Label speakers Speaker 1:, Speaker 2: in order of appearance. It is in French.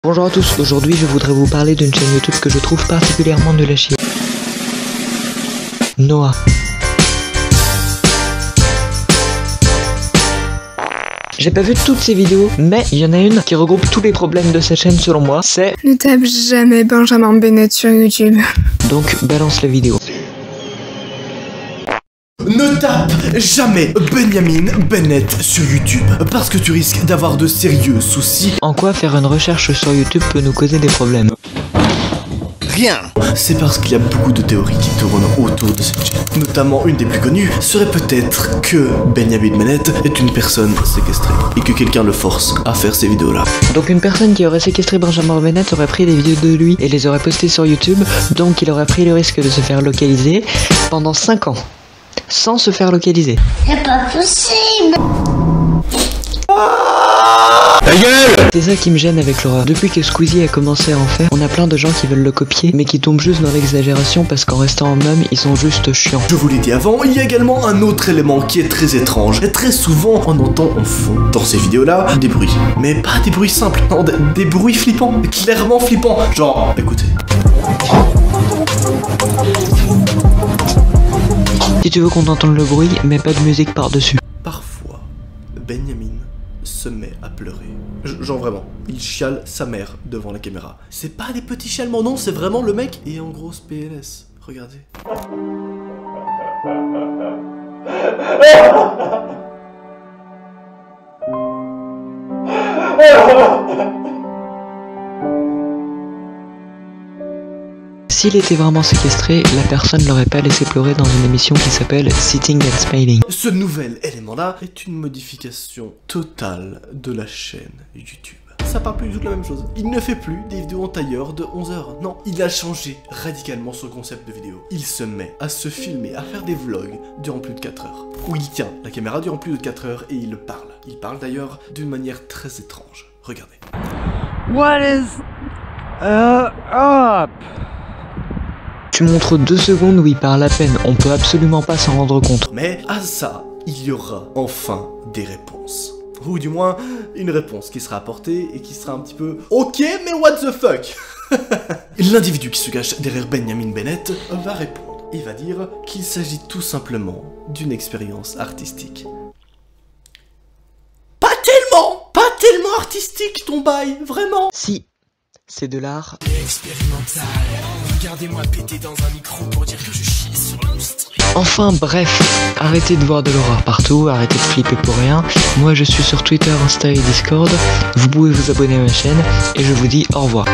Speaker 1: Bonjour à tous, aujourd'hui je voudrais vous parler d'une chaîne YouTube que je trouve particulièrement nulle à chier. Noah. J'ai pas vu toutes ces vidéos, mais il y en a une qui regroupe tous les problèmes de cette chaîne selon moi, c'est...
Speaker 2: Ne tape jamais Benjamin Bennett sur YouTube.
Speaker 1: Donc balance la vidéo.
Speaker 3: Ne tape jamais Benjamin Bennett sur YouTube, parce que tu risques d'avoir de sérieux soucis.
Speaker 1: En quoi faire une recherche sur YouTube peut nous causer des problèmes?
Speaker 3: Rien. C'est parce qu'il y a beaucoup de théories qui tournent autour de cette chaîne. Notamment une des plus connues serait peut-être que Benjamin Bennett est une personne séquestrée et que quelqu'un le force à faire ces vidéos là.
Speaker 1: Donc une personne qui aurait séquestré Benjamin Bennett aurait pris des vidéos de lui et les aurait postées sur YouTube, donc il aurait pris le risque de se faire localiser pendant 5 ans. Sans se faire localiser.
Speaker 4: C'est pas possible.
Speaker 3: Ta gueule!
Speaker 1: C'est ça qui me gêne avec l'horreur. Depuis que Squeezie a commencé à en faire, on a plein de gens qui veulent le copier, mais qui tombent juste dans l'exagération parce qu'en restant en homme, ils sont juste chiants.
Speaker 3: Je vous l'ai dit avant, il y a également un autre élément qui est très étrange. Et très souvent, on entend en fond, dans ces vidéos-là, des bruits. Mais pas des bruits simples, non, des bruits flippants, clairement flippants. Genre, écoutez.
Speaker 1: Si tu veux qu'on entende le bruit, mets pas de musique par-dessus.
Speaker 3: Parfois, Benjamin se met à pleurer. Genre vraiment, il chiale sa mère devant la caméra. C'est pas des petits chialements, non, c'est vraiment le mec est en grosse PLS. Regardez.
Speaker 1: S'il était vraiment séquestré, la personne l'aurait pas laissé pleurer dans une émission qui s'appelle Sitting and Smiling.
Speaker 3: Ce nouvel élément-là est une modification totale de la chaîne YouTube. Ça parle plus du tout de la même chose. Il ne fait plus des vidéos en tailleur de 11 heures. Non, il a changé radicalement son concept de vidéo. Il se met à se filmer, à faire des vlogs durant plus de 4 heures. Où il tient la caméra durant plus de 4 heures et il parle. Il parle d'ailleurs d'une manière très étrange. Regardez.
Speaker 5: What is up?
Speaker 1: Tu montres 2 secondes où il parle à peine, on peut absolument pas s'en rendre compte.
Speaker 3: Mais à ça, il y aura enfin des réponses. Ou du moins, une réponse qui sera apportée et qui sera un petit peu « Ok, mais what the fuck ?» L'individu qui se cache derrière Benjamin Bennett va répondre. Il va dire qu'il s'agit tout simplement d'une expérience artistique. Pas tellement artistique ton bail, vraiment.
Speaker 1: Si, c'est de l'art.
Speaker 6: Expérimental. Regardez-moi péter dans un micro pour dire que je chie sur l'industrie.
Speaker 1: Enfin bref, arrêtez de voir de l'horreur partout, arrêtez de flipper pour rien. Moi je suis sur Twitter, Insta et Discord. Vous pouvez vous abonner à ma chaîne et je vous dis au revoir.